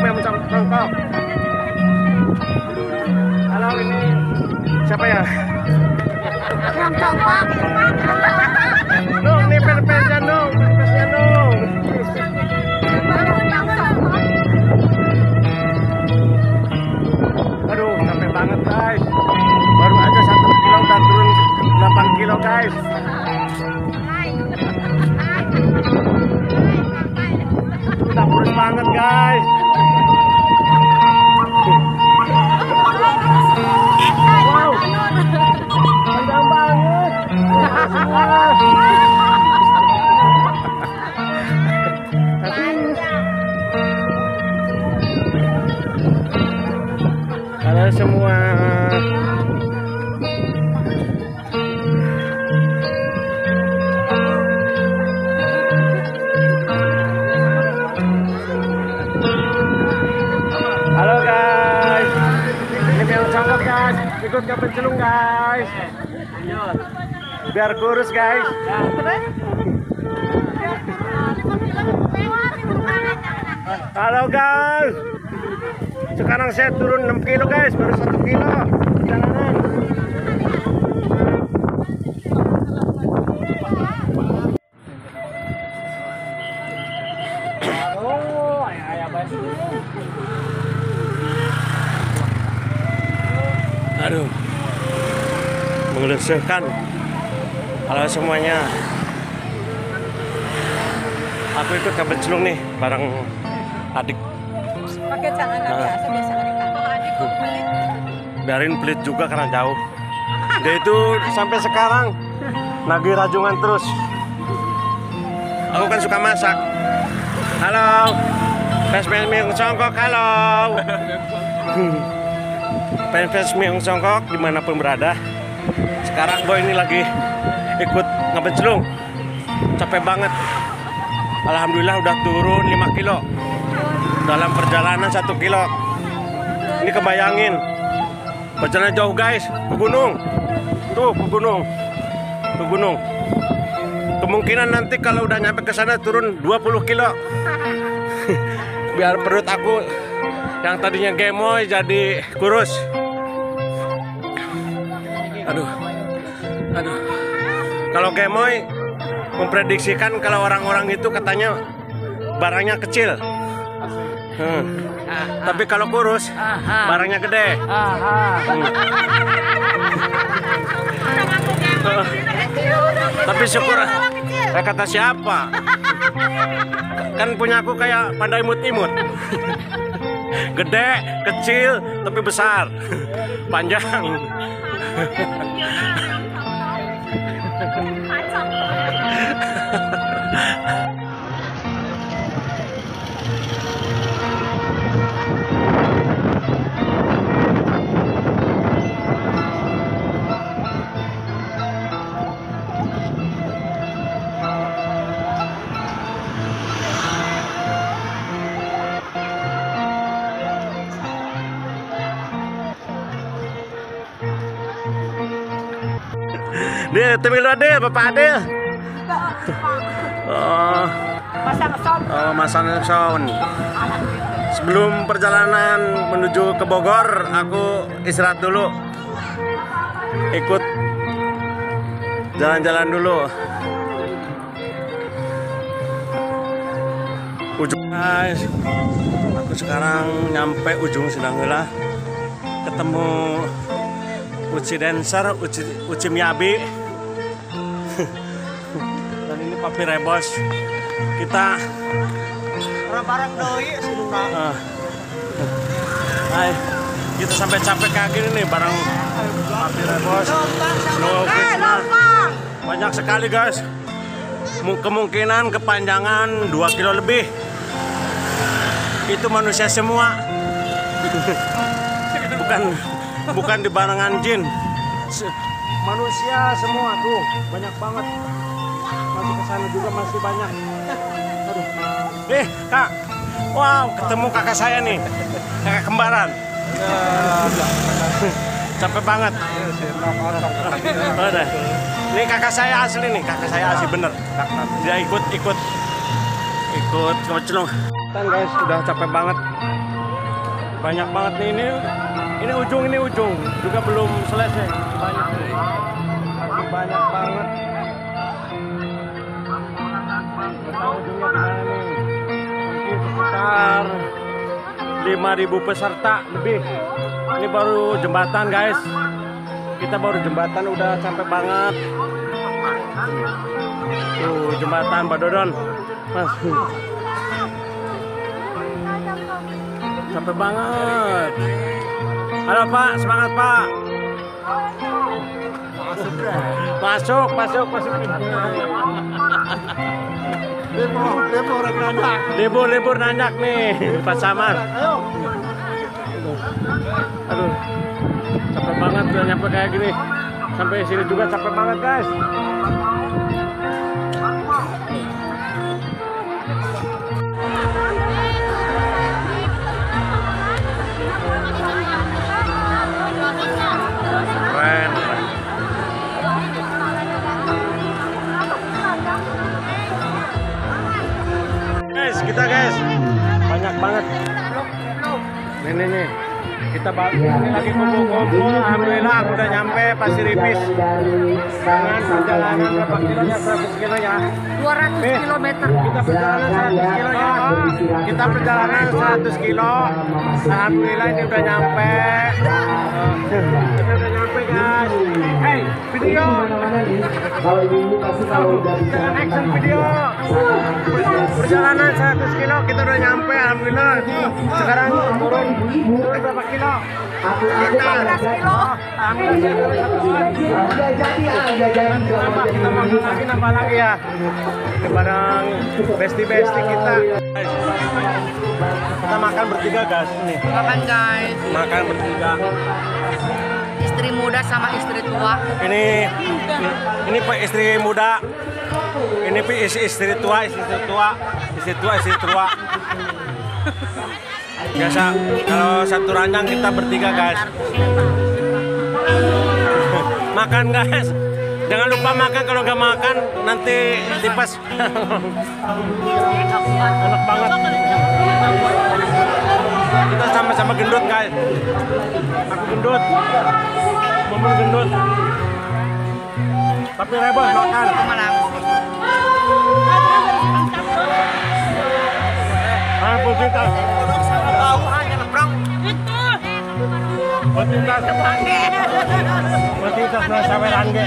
memang congkok. Halo, ini siapa ya? Yang congkok. Dong, ini pen-pennya dong, pen-pennya dong. Aduh, capek banget guys. Baru aja 1 kilo udah turun 8 kilo guys. Udah kurus banget guys. Wow, panjang banget. Halo semua. Halo guys. Ini yang congkok guys. Ikut ke pencelung guys. Biar kurus guys. Halo guys. Sekarang saya turun 6 kilo guys, baru 1 kilo jalanan. Aduh, mengelusurkan. Halo semuanya. Aku ikut ke pencelung nih, bareng adik. Pakai celana biasa Biarin pelit juga karena jauh. Dia itu sampai sekarang nagih rajungan terus. Aku kan suka masak. Halo, fans Miung Congkok, halo. Fans Miung Congkok dimanapun berada. Sekarang boy ini lagi ikut ngebencelung. Capek banget. Alhamdulillah udah turun 5 kilo. Dalam perjalanan 1 kilo. Ini kebayangin. Perjalanan jauh guys, ke gunung. Tuh, ke gunung. Ke gunung. Kemungkinan nanti kalau udah nyampe ke sana turun 20 kilo. Biar perut aku yang tadinya gemoy jadi kurus. Aduh. Aduh. Kalau gemoy memprediksikan kalau orang-orang itu katanya barangnya kecil. Tapi kalau kurus, barangnya gede. Tapi syukur, kata siapa? Kan punya aku kayak pandai imut-imut. Gede, kecil, tapi besar, panjang. Dia temil Adil, Bapak Adil. Oh, masang sound. Sebelum perjalanan menuju ke Bogor, aku istirahat dulu. Ikut jalan-jalan dulu. Ujung guys, aku sekarang nyampe ujung Sinangheula. Ketemu Uci Dancer, Uci Miyabi. Dan ini Papi Rebos. Kita barang doi sebentar. Hai, kita sampai capek kaki ini bareng Papi Rebos. Banyak sekali guys. Kemungkinan kepanjangan 2 kilo lebih. Itu manusia semua. Bukan di barengan jin. Manusia semua tuh, banyak banget. Masih ke sana juga masih banyak. Aduh. Kak. Wow, ketemu kakak saya nih. Kakak kembaran. Capek banget. Udah. Ini kakak saya asli nih, kakak saya asli bener. Dia ikut kecelung. Guys, udah capek banget. Banyak banget nih ini ujung juga belum selesai. Banyak nih. Banyak banget. Kita ujungnya di mana nih? Mungkin sekitar 5.000 peserta lebih. Ini baru jembatan guys. Kita baru jembatan udah capek banget. Tuh jembatan Mbak Dodon. Mas. Capek banget. Halo Pak, semangat Pak. Masuk. Libur nanjak nih, Pak Samar. Aduh, capek banget udah nyampe kayak gini. Sampai sini juga capek banget guys. Keren. Guys, banyak banget. Nih. Kita ini lagi kumpul-kumpul. Alhamdulillah udah nyampe Pasir Ipis. Dengan perjalanan berapa kilonya? 100 kilo ya? 200 km. Kita perjalanan 100 kilo ya. Kita perjalanan 100 kilo. Alhamdulillah ini udah nyampe. Kita udah nyampe guys. Hey, video. Jangan action video. Perjalanan 100 kilo kita udah nyampe. Alhamdulillah. Sekarang turun berapa kilo? 15 kilo. Kita makan lagi, nambah lagi ya. Ke barang besti-besti kita. Kita makan bertiga guys. Nih. Makan guys. Makan bertiga. Istri muda sama istri tua. Ini Pak istri muda. Ini Pak istri tua. Biasa kalau satu ranjang kita bertiga guys. Makan guys. Jangan lupa makan, kalau nggak makan nanti tipes. Enak banget. Kita sama-sama gendut guys. Aku gendut. Momen gendut. Tapi rebel makan. Pusing tahu hanya ngebrang. Pusing sampai rangge.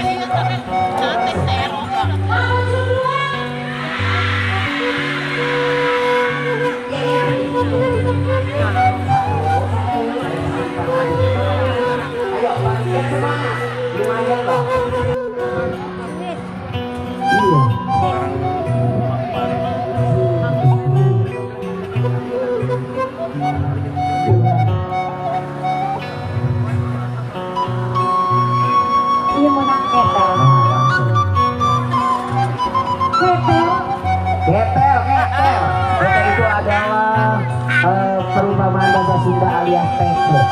Ketel itu adalah perumpamaan bahasa Sunda alias teko.